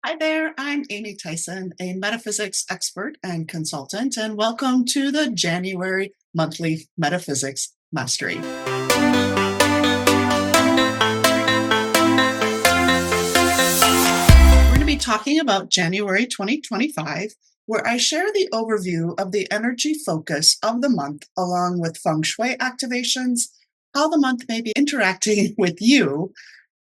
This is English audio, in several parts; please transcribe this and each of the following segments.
Hi there, I'm Amy Theisen, a metaphysics expert and consultant, and welcome to the January monthly Metaphysics Mastery. We're going to be talking about January 2025, where I share the overview of the energy focus of the month, along with feng shui activations, how the month may be interacting with you.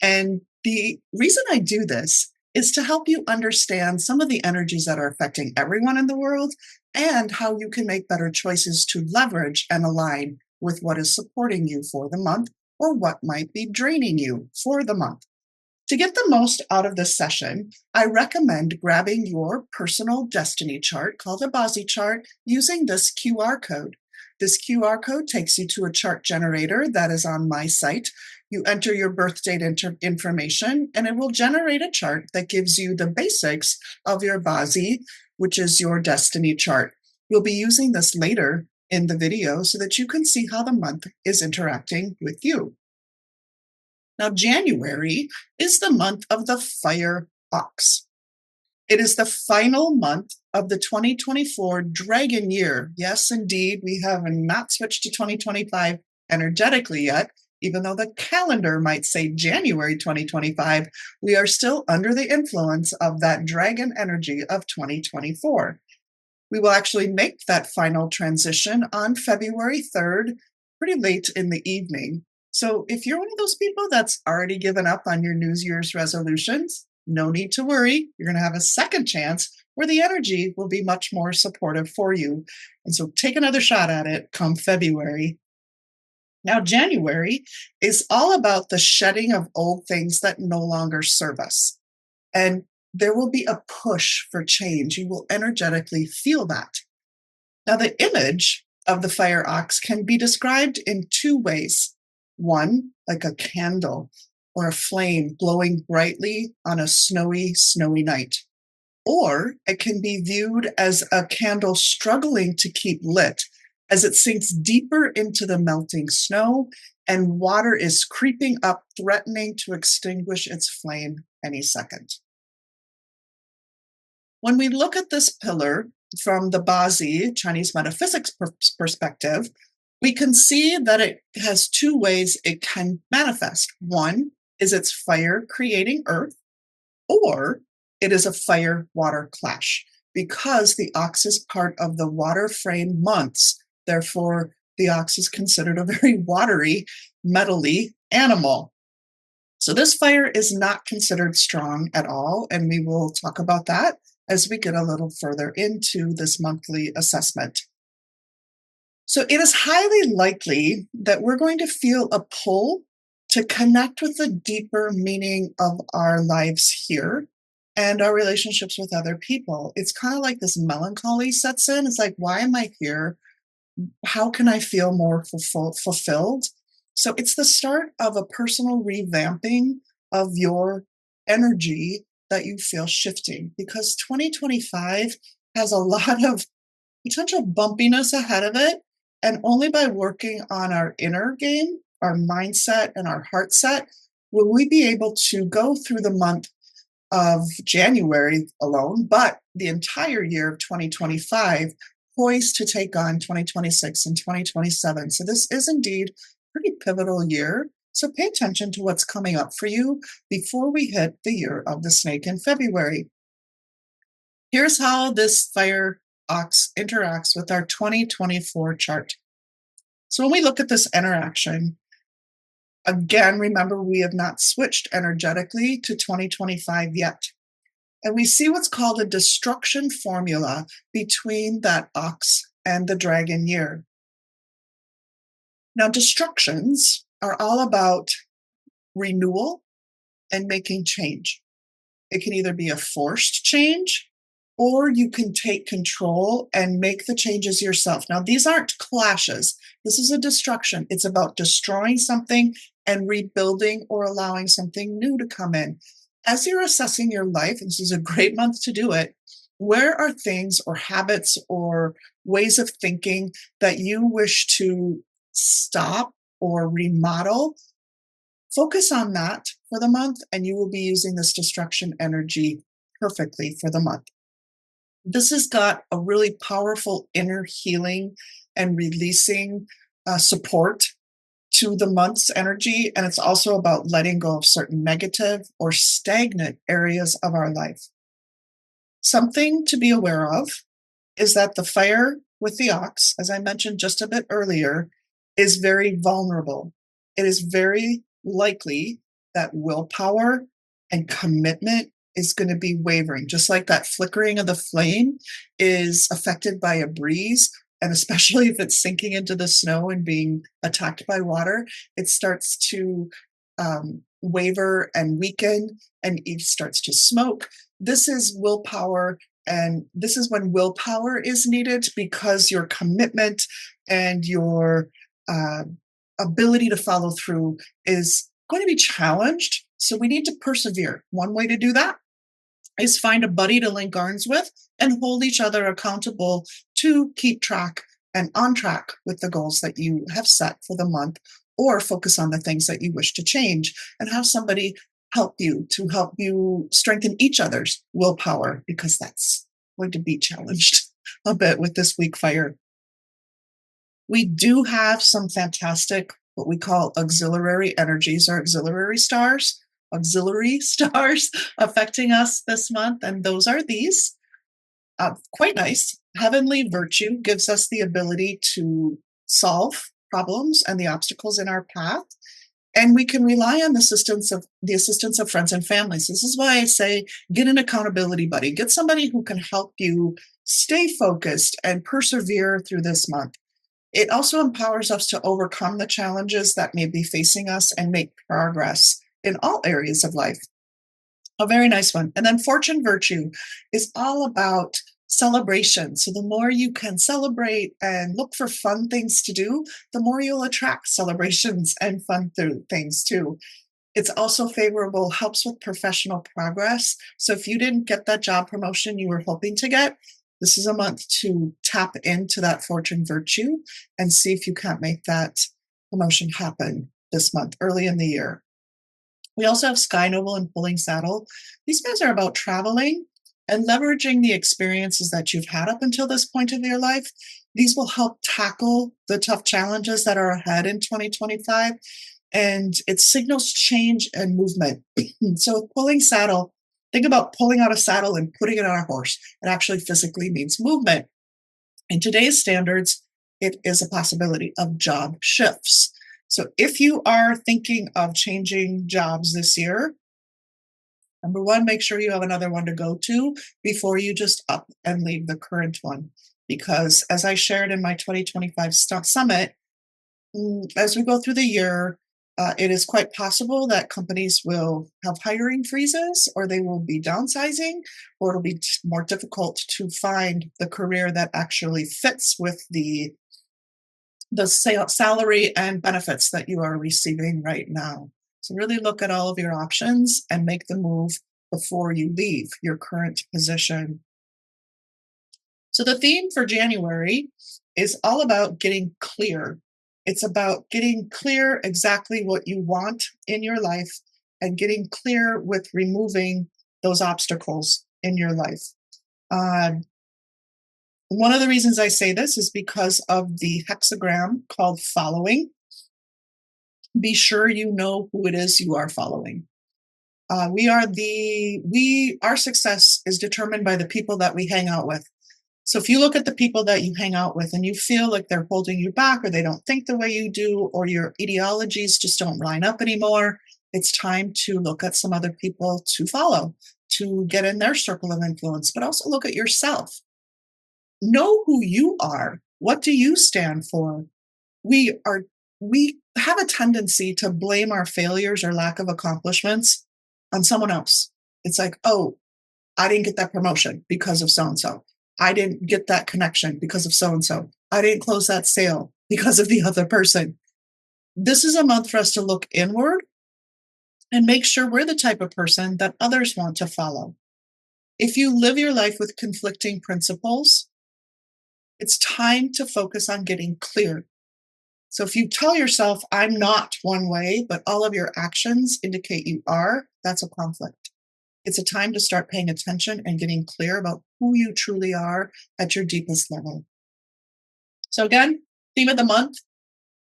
And the reason I do this is to help you understand some of the energies that are affecting everyone in the world and how you can make better choices to leverage and align with what is supporting you for the month or what might be draining you for the month. To get the most out of this session, I recommend grabbing your personal destiny chart called a Bazi chart using this QR code. This QR code takes you to a chart generator that is on my site. You enter your birth date information, and it will generate a chart that gives you the basics of your Bazi, which is your destiny chart. We'll be using this later in the video so that you can see how the month is interacting with you. Now, January is the month of the fire ox. It is the final month of the 2024 dragon year. Yes, indeed, we have not switched to 2025 energetically yet. Even though the calendar might say January 2025, we are still under the influence of that dragon energy of 2024. We will actually make that final transition on February 3rd, pretty late in the evening. So if you're one of those people that's already given up on your New Year's resolutions, no need to worry. You're going to have a second chance where the energy will be much more supportive for you. And so take another shot at it come February. Now, January is all about the shedding of old things that no longer serve us. And there will be a push for change. You will energetically feel that. Now, the image of the fire ox can be described in two ways. One, like a candle or a flame glowing brightly on a snowy night. Or it can be viewed as a candle struggling to keep lit as it sinks deeper into the melting snow and water is creeping up, threatening to extinguish its flame any second. When we look at this pillar from the Bazi, Chinese metaphysics perspective, we can see that it has two ways it can manifest. One is it's fire creating earth, or it is a fire-water clash, because the ox is part of the water frame months. Therefore, the ox is considered a very watery, metally animal. So this fire is not considered strong at all, and we will talk about that as we get a little further into this monthly assessment. So it is highly likely that we're going to feel a pull to connect with the deeper meaning of our lives here and our relationships with other people. It's kind of like this melancholy sets in. It's like, why am I here? How can I feel more fulfilled? So it's the start of a personal revamping of your energy that you feel shifting, because 2025 has a lot of potential bumpiness ahead of it. And only by working on our inner game, our mindset, and our heart set, will we be able to go through the month of January alone, but the entire year of 2025, poised to take on 2026 and 2027. So this is indeed a pretty pivotal year. So pay attention to what's coming up for you before we hit the year of the snake in February. Here's how this fire ox interacts with our 2024 chart. So when we look at this interaction, again, remember, we have not switched energetically to 2025 yet. And we see what's called a destruction formula between that ox and the dragon year. Now, destructions are all about renewal and making change. It can either be a forced change, or you can take control and make the changes yourself. Now, these aren't clashes. This is a destruction. It's about destroying something and rebuilding or allowing something new to come in. As you're assessing your life, and this is a great month to do it, where are things or habits or ways of thinking that you wish to stop or remodel? Focus on that for the month, and you will be using this destruction energy perfectly for the month. This has got a really powerful inner healing and releasing support to the month's energy. And it's also about letting go of certain negative or stagnant areas of our life. Something to be aware of is that the fire with the ox, as I mentioned just a bit earlier, is very vulnerable. It is very likely that willpower and commitment is going to be wavering, just like that flickering of the flame is affected by a breeze. And especially if it's sinking into the snow and being attacked by water, it starts to waver and weaken, and it starts to smoke. This is willpower, and this is when willpower is needed because your commitment and your uh, ability to follow through is going to be challenged. So we need to persevere. One way to do that is find a buddy to link arms with and hold each other accountable to keep track and on track with the goals that you have set for the month, or focus on the things that you wish to change and have somebody help you strengthen each other's willpower, because that's going to be challenged a bit with this weak fire. We do have some fantastic, what we call auxiliary energies or auxiliary stars affecting us this month. And those are these. Quite nice. Heavenly virtue gives us the ability to solve problems and the obstacles in our path. And we can rely on the assistance of friends and families. This is why I say get an accountability buddy. Get somebody who can help you stay focused and persevere through this month. It also empowers us to overcome the challenges that may be facing us and make progress in all areas of life. A very nice one. And then fortune virtue is all about celebration. So the more you can celebrate and look for fun things to do, the more you'll attract celebrations and fun things too. It's also favorable, helps with professional progress. So if you didn't get that job promotion you were hoping to get, this is a month to tap into that fortune virtue and see if you can't make that promotion happen this month, early in the year. We also have Sky Noble and Pulling Saddle. These guys are about traveling and leveraging the experiences that you've had up until this point of your life. These will help tackle the tough challenges that are ahead in 2025. And it signals change and movement. So with Pulling Saddle, think about pulling out a saddle and putting it on a horse. It actually physically means movement. In today's standards, it is a possibility of job shifts. So if you are thinking of changing jobs this year, number one, make sure you have another one to go to before you just up and leave the current one. Because as I shared in my 2025 summit, as we go through the year, it is quite possible that companies will have hiring freezes, or they will be downsizing, or it'll be more difficult to find the career that actually fits with the salary and benefits that you are receiving right now. So really look at all of your options and make the move before you leave your current position. So the theme for January is all about getting clear. It's about getting clear exactly what you want in your life and getting clear with removing those obstacles in your life. One of the reasons I say this is because of the hexagram called following. Be sure you know who it is you are following. Our success is determined by the people that we hang out with. So if you look at the people that you hang out with and you feel like they're holding you back, or they don't think the way you do, or your ideologies just don't line up anymore, it's time to look at some other people to follow, to get in their circle of influence, but also look at yourself. Know who you are. What do you stand for? We have a tendency to blame our failures or lack of accomplishments on someone else. It's like, oh, I didn't get that promotion because of so-and-so. I didn't get that connection because of so-and-so. I didn't close that sale because of the other person. This is a month for us to look inward and make sure we're the type of person that others want to follow. If you live your life with conflicting principles, it's time to focus on getting clear. So if you tell yourself, I'm not one way, but all of your actions indicate you are, that's a conflict. It's a time to start paying attention and getting clear about who you truly are at your deepest level. So again, theme of the month,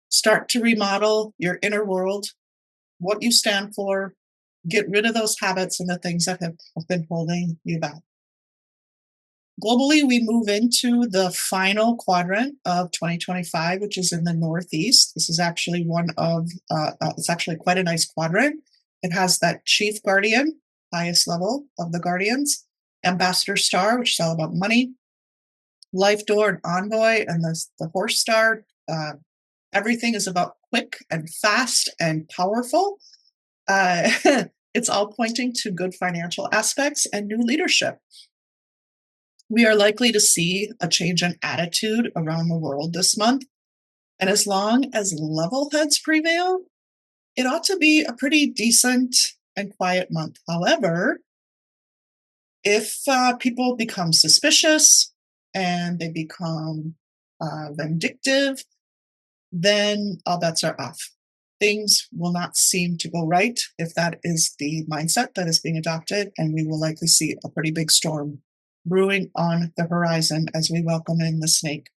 start to remodel your inner world, what you stand for, get rid of those habits and the things that have been holding you back. Globally, we move into the final quadrant of 2025, which is in the Northeast. This is actually it's actually quite a nice quadrant. It has that chief guardian, highest level of the guardians, ambassador star, which is all about money, life door and envoy, and the horse star. Everything is about quick and fast and powerful. It's all pointing to good financial aspects and new leadership. We are likely to see a change in attitude around the world this month. And as long as level heads prevail, it ought to be a pretty decent and quiet month. However, if people become suspicious and they become vindictive, then all bets are off. Things will not seem to go right if that is the mindset that is being adopted, and we will likely see a pretty big storm brewing on the horizon as we welcome in the snake.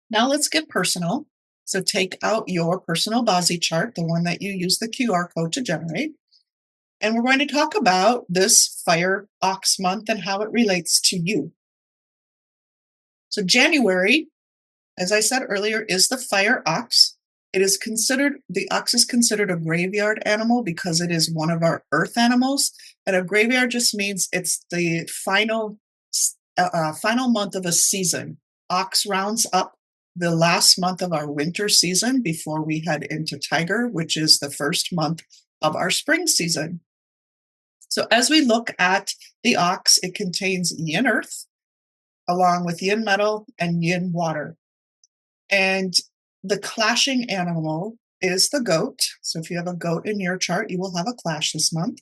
Now let's get personal. So take out your personal Bazi chart, the one that you use the QR code to generate. And we're going to talk about this fire ox month and how it relates to you. So January, as I said earlier, is the fire ox. The ox is considered a graveyard animal because it is one of our earth animals. And a graveyard just means it's the final month of a season. Ox rounds up the last month of our winter season before we head into Tiger, which is the first month of our spring season. So as we look at the ox, it contains yin earth, along with yin metal and yin water. And the clashing animal is the goat. So if you have a goat in your chart, you will have a clash this month.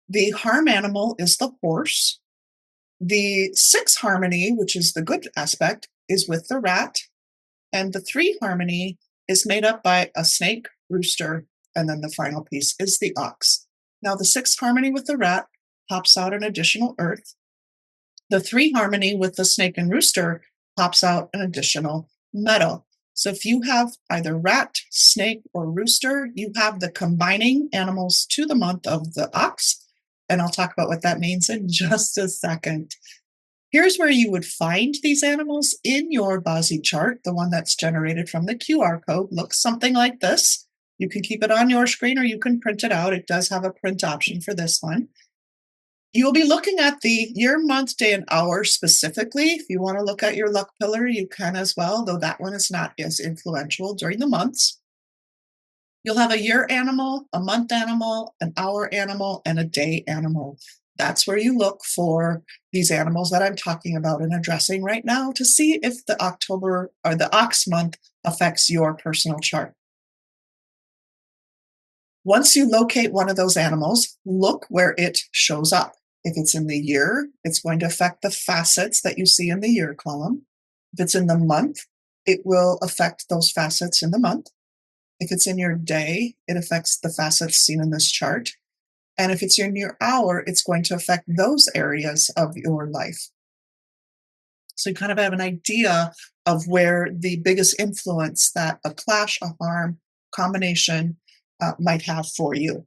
The harm animal is the horse. The 6 harmony, which is the good aspect, is with the rat. And the 3 harmony is made up by a snake, rooster, and then the final piece is the ox. Now the 6 harmony with the rat pops out an additional earth. The 3 harmony with the snake and rooster pops out an additional metal. So if you have either rat, snake, or rooster, you have the combining animals to the month of the ox. And I'll talk about what that means in just a second. Here's where you would find these animals in your Bazi chart. The one that's generated from the QR code looks something like this. You can keep it on your screen or you can print it out. It does have a print option for this one. You'll be looking at the year, month, day, and hour specifically. If you want to look at your luck pillar, you can as well, though that one is not as influential during the months. You'll have a year animal, a month animal, an hour animal, and a day animal. That's where you look for these animals that I'm talking about and addressing right now to see if the October or the ox month affects your personal chart. Once you locate one of those animals, look where it shows up. If it's in the year, it's going to affect the facets that you see in the year column. If it's in the month, it will affect those facets in the month. If it's in your day, it affects the facets seen in this chart. And if it's in your hour, it's going to affect those areas of your life. So you kind of have an idea of where the biggest influence that a clash, a harm, combination might have for you.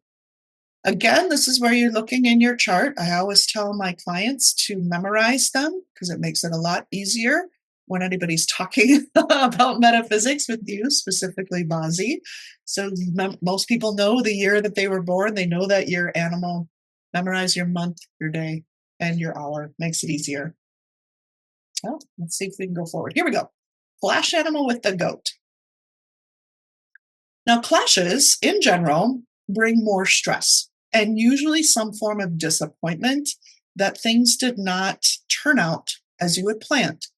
Again, this is where you're looking in your chart. I always tell my clients to memorize them because it makes it a lot easier when anybody's talking about metaphysics with you, specifically Bazi. So most people know the year that they were born. They know that year animal. Memorize your month, your day, and your hour. Makes it easier. Well, let's see if we can go forward. Here we go. Clash animal with the goat. Now, clashes in general bring more stress and usually some form of disappointment that things did not turn out as you had planned.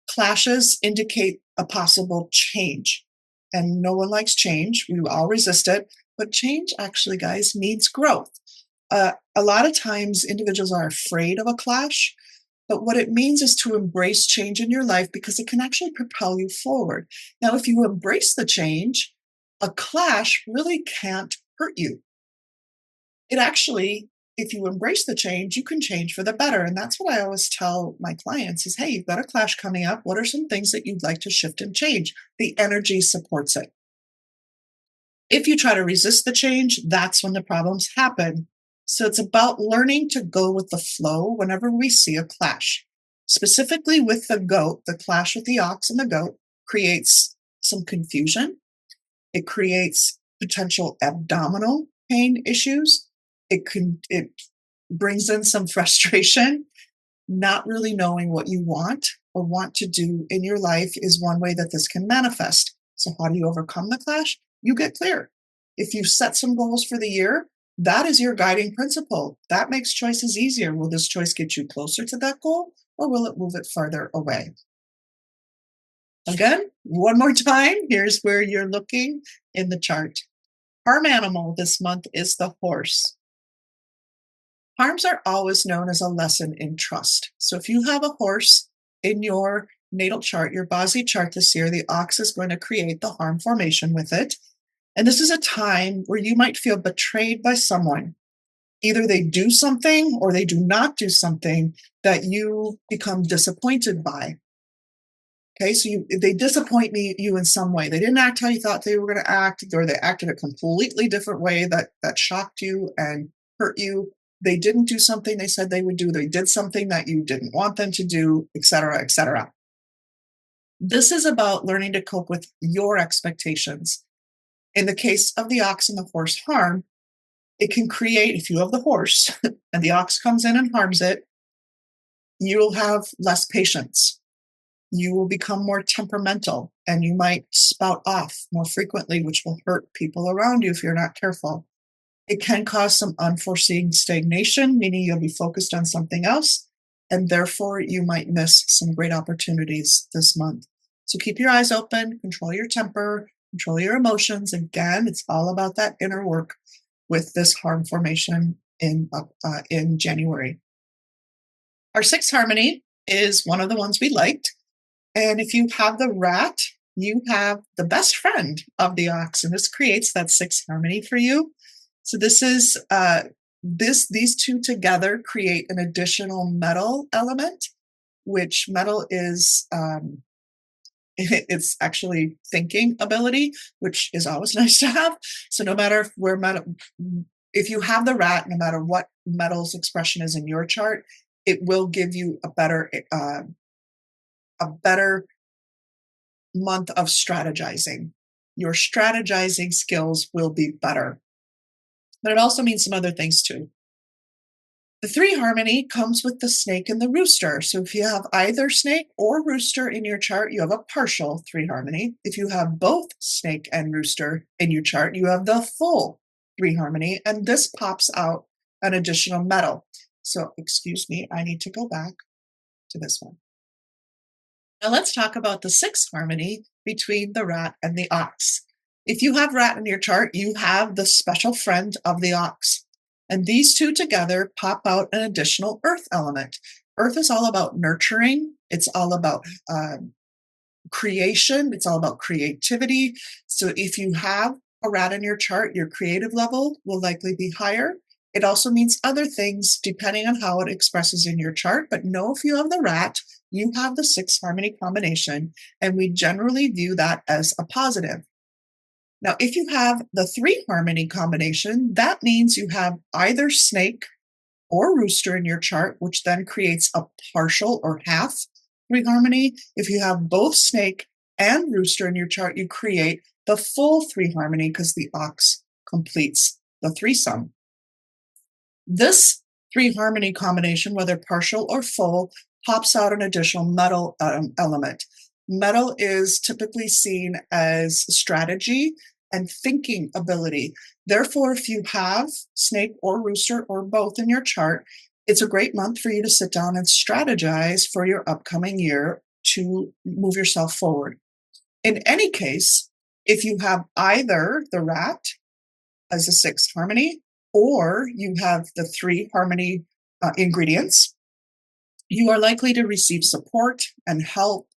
Clashes indicate a possible change, and no one likes change. We all resist it, but change actually, guys, means growth. A lot of times individuals are afraid of a clash, but what it means is to embrace change in your life because it can actually propel you forward. Now, if you embrace the change, a clash really can't hurt you. It actually if you embrace the change, you can change for the better. And that's what I always tell my clients is, hey, you've got a clash coming up. What are some things that you'd like to shift and change? The energy supports it. If you try to resist the change, that's when the problems happen. So it's about learning to go with the flow whenever we see a clash. Specifically with the goat, the clash with the ox and the goat creates some confusion. It creates potential abdominal pain issues. It brings in some frustration. Not really knowing what you want or want to do in your life is one way that this can manifest. So how do you overcome the clash? You get clear. If you set some goals for the year, that is your guiding principle. That makes choices easier. Will this choice get you closer to that goal, or will it move it farther away? Again, one more time, here's where you're looking in the chart. Farm animal this month is the horse. Farms are always known as a lesson in trust. So if you have a horse in your natal chart, your Basi chart this year, the ox is going to create the harm formation with it. And this is a time where you might feel betrayed by someone. Either they do something or they do not do something that you become disappointed by. Okay, so they disappoint you in some way. They didn't act how you thought they were going to act, or they acted a completely different way that shocked you and hurt you. They didn't do something they said they would do. They did something that you didn't want them to do, et cetera, et cetera. This is about learning to cope with your expectations. In the case of the ox and the horse harm, it can create, if you have the horse and the ox comes in and harms it, you'll have less patience. You will become more temperamental and you might spout off more frequently, which will hurt people around you if you're not careful. It can cause some unforeseen stagnation, meaning you'll be focused on something else, and therefore you might miss some great opportunities this month. So keep your eyes open, control your temper, control your emotions. Again, it's all about that inner work with this harm formation in January. Our sixth harmony is one of the ones we liked. And if you have the rat, you have the best friend of the ox, and this creates that sixth harmony for you. So this is these two together create an additional metal element, which metal is it's actually thinking ability, which is always nice to have. So no matter where metal, if you have the rat, no matter what metal's expression is in your chart, it will give you a better month of strategizing. Your strategizing skills will be better. But it also means some other things too. The three harmony comes with the snake and the rooster. So if you have either snake or rooster in your chart, you have a partial three harmony. If you have both snake and rooster in your chart, you have the full three harmony. And this pops out an additional metal. So excuse me, I need to go back to this one. Now let's talk about the sixth harmony between the rat and the ox. If you have rat in your chart, you have the special friend of the ox. And these two together pop out an additional earth element. Earth is all about nurturing. It's all about creation. It's all about creativity. So if you have a rat in your chart, your creative level will likely be higher. It also means other things depending on how it expresses in your chart. But know if you have the rat, you have the sixth harmony combination. And we generally view that as a positive. Now, if you have the three harmony combination, that means you have either snake or rooster in your chart, which then creates a partial or half three harmony. If you have both snake and rooster in your chart, you create the full three harmony because the ox completes the threesome. This three harmony combination, whether partial or full, pops out an additional metal element. Metal is typically seen as strategy and thinking ability. Therefore, if you have snake or rooster or both in your chart, it's a great month for you to sit down and strategize for your upcoming year to move yourself forward. In any case, if you have either the rat as a sixth harmony or you have the three harmony ingredients, you are likely to receive support and help,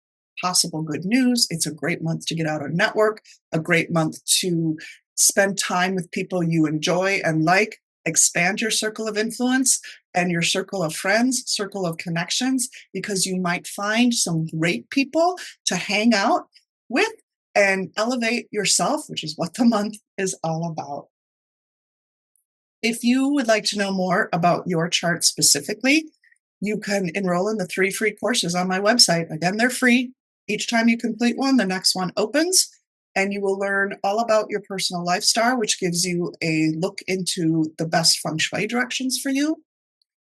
possible good news. It's a great month to get out and network, a great month to spend time with people you enjoy and like, expand your circle of influence and your circle of friends, circle of connections, because you might find some great people to hang out with and elevate yourself, which is what the month is all about. If you would like to know more about your chart specifically, you can enroll in the 3 free courses on my website. Again, they're free. Each time you complete one, the next one opens, and you will learn all about your personal life star, which gives you a look into the best feng shui directions for you,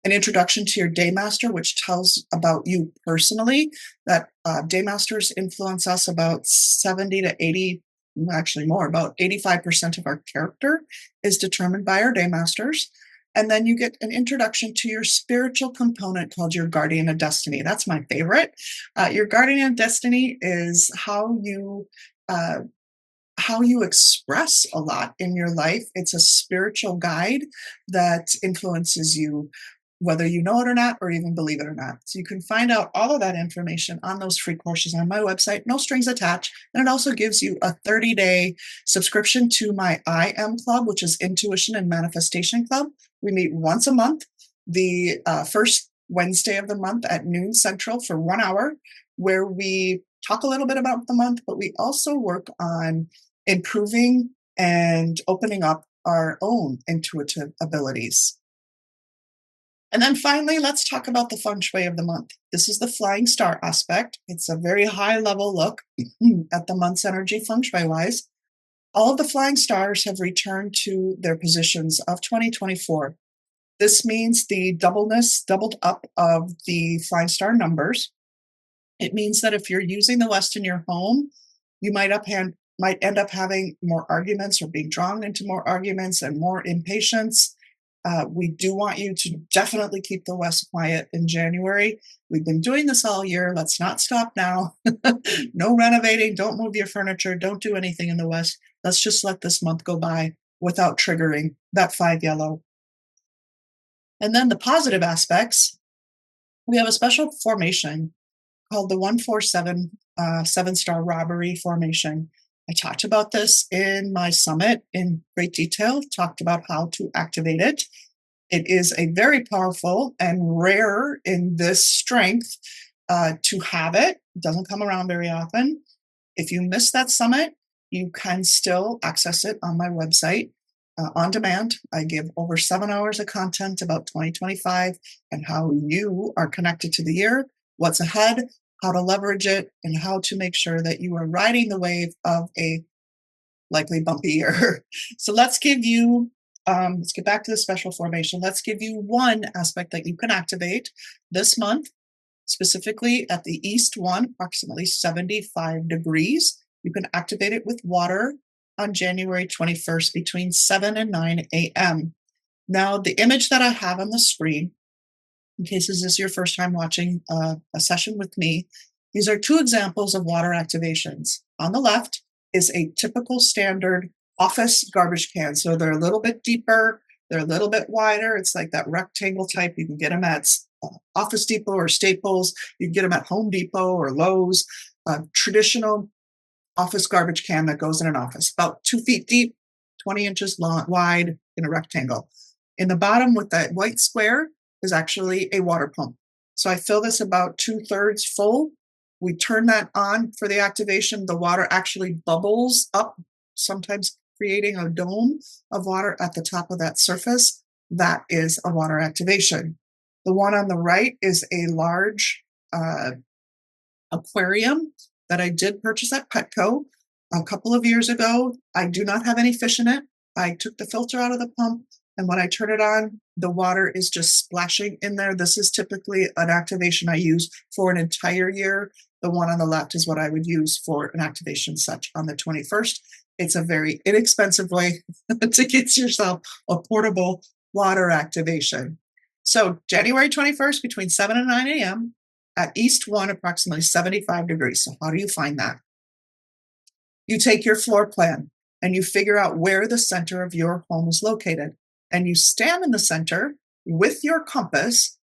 an introduction to your day master, which tells about you personally. That day masters influence us about 70 to 80, actually more, about 85% of our character is determined by our day masters. And then you get an introduction to your spiritual component called your guardian of destiny. That's my favorite. Your guardian of destiny is how you express a lot in your life. It's a spiritual guide that influences you, whether you know it or not, or even believe it or not. So you can find out all of that information on those free courses on my website, no strings attached. And it also gives you a 30-day subscription to my I Am Club, which is Intuition and Manifestation Club. We meet once a month, the first Wednesday of the month at noon Central for 1 hour, where we talk a little bit about the month, but we also work on improving and opening up our own intuitive abilities. And then finally, let's talk about the feng shui of the month. This is the flying star aspect. It's a very high level look at the month's energy feng shui wise. All of the flying stars have returned to their positions of 2024. This means the doubled up of the flying star numbers. It means that if you're using the West in your home, you might end up having more arguments or being drawn into more arguments and more impatience. We do want you to definitely keep the West quiet in January. We've been doing this all year. Let's not stop now. No renovating. Don't move your furniture. Don't do anything in the West. Let's just let this month go by without triggering that 5 yellow. And then the positive aspects, we have a special formation called the 147 7-star robbery formation. I talked about this in my summit in great detail, talked about how to activate it. It is a very powerful and rare in this strength to have it. It doesn't come around very often. If you missed that summit, you can still access it on my website on demand. I give over 7 hours of content about 2025 and how you are connected to the year, what's ahead, how to leverage it, and how to make sure that you are riding the wave of a likely bumpy year. So let's get back to the special formation. Let's give you one aspect that you can activate this month, specifically at the East 1, approximately 75 degrees. You can activate it with water on January 21st between 7 and 9 a.m. Now, the image that I have on the screen, in case this is your first time watching a session with me, these are 2 examples of water activations. On the left is a typical standard office garbage can. So they're a little bit deeper, they're a little bit wider. It's like that rectangle type. You can get them at Office Depot or Staples. You can get them at Home Depot or Lowe's. Traditional office garbage can that goes in an office, about 2 feet deep, 20 inches long, wide in a rectangle. In the bottom with that white square is actually a water pump. So I fill this about 2/3 full. We turn that on for the activation. The water actually bubbles up, sometimes creating a dome of water at the top of that surface. That is a water activation. The one on the right is a large aquarium that I did purchase at Petco a couple of years ago. I do not have any fish in it. I took the filter out of the pump, and when I turn it on, the water is just splashing in there. This is typically an activation I use for an entire year. The one on the left is what I would use for an activation such on the 21st. It's a very inexpensive way to get yourself a portable water activation. So January 21st between 7 and 9 a.m. at East 1, approximately 75 degrees. So how do you find that? You take your floor plan and you figure out where the center of your home is located. And you stand in the center with your compass.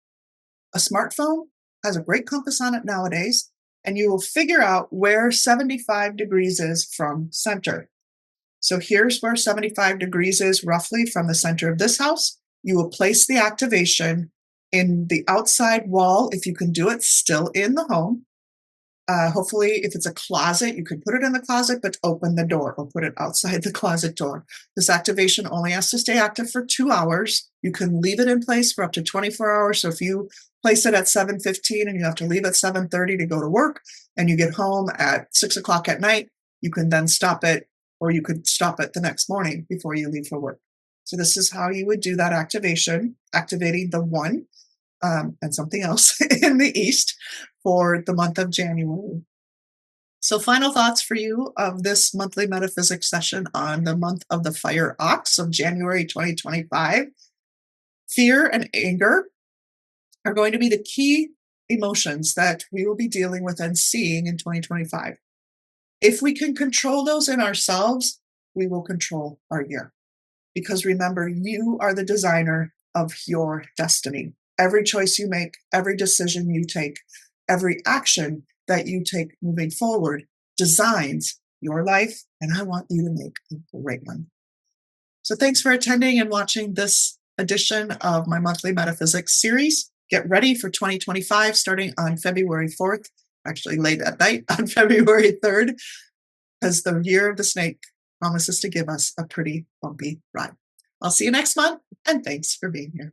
A smartphone has a great compass on it nowadays, and you will figure out where 75 degrees is from center. So here's where 75 degrees is roughly from the center of this house. You will place the activation in the outside wall, if you can do it still in the home. Hopefully, if it's a closet, you could put it in the closet, but open the door or put it outside the closet door. This activation only has to stay active for 2 hours. You can leave it in place for up to 24 hours. So if you place it at 7:15 and you have to leave at 7:30 to go to work, and you get home at 6 o'clock at night, you can then stop it, or you could stop it the next morning before you leave for work. So this is how you would do that activation, activating the one and something else in the east for the month of January. So, final thoughts for you of this monthly metaphysics session on the month of the fire ox of January 2025. Fear and anger are going to be the key emotions that we will be dealing with and seeing in 2025. If we can control those in ourselves, we will control our year. Because remember, you are the designer of your destiny. Every choice you make, every decision you take, every action that you take moving forward designs your life, and I want you to make a great one. So thanks for attending and watching this edition of my monthly metaphysics series. Get ready for 2025 starting on February 4th, actually late at night on February 3rd, because the year of the snake promises to give us a pretty bumpy ride. I'll see you next month, and thanks for being here.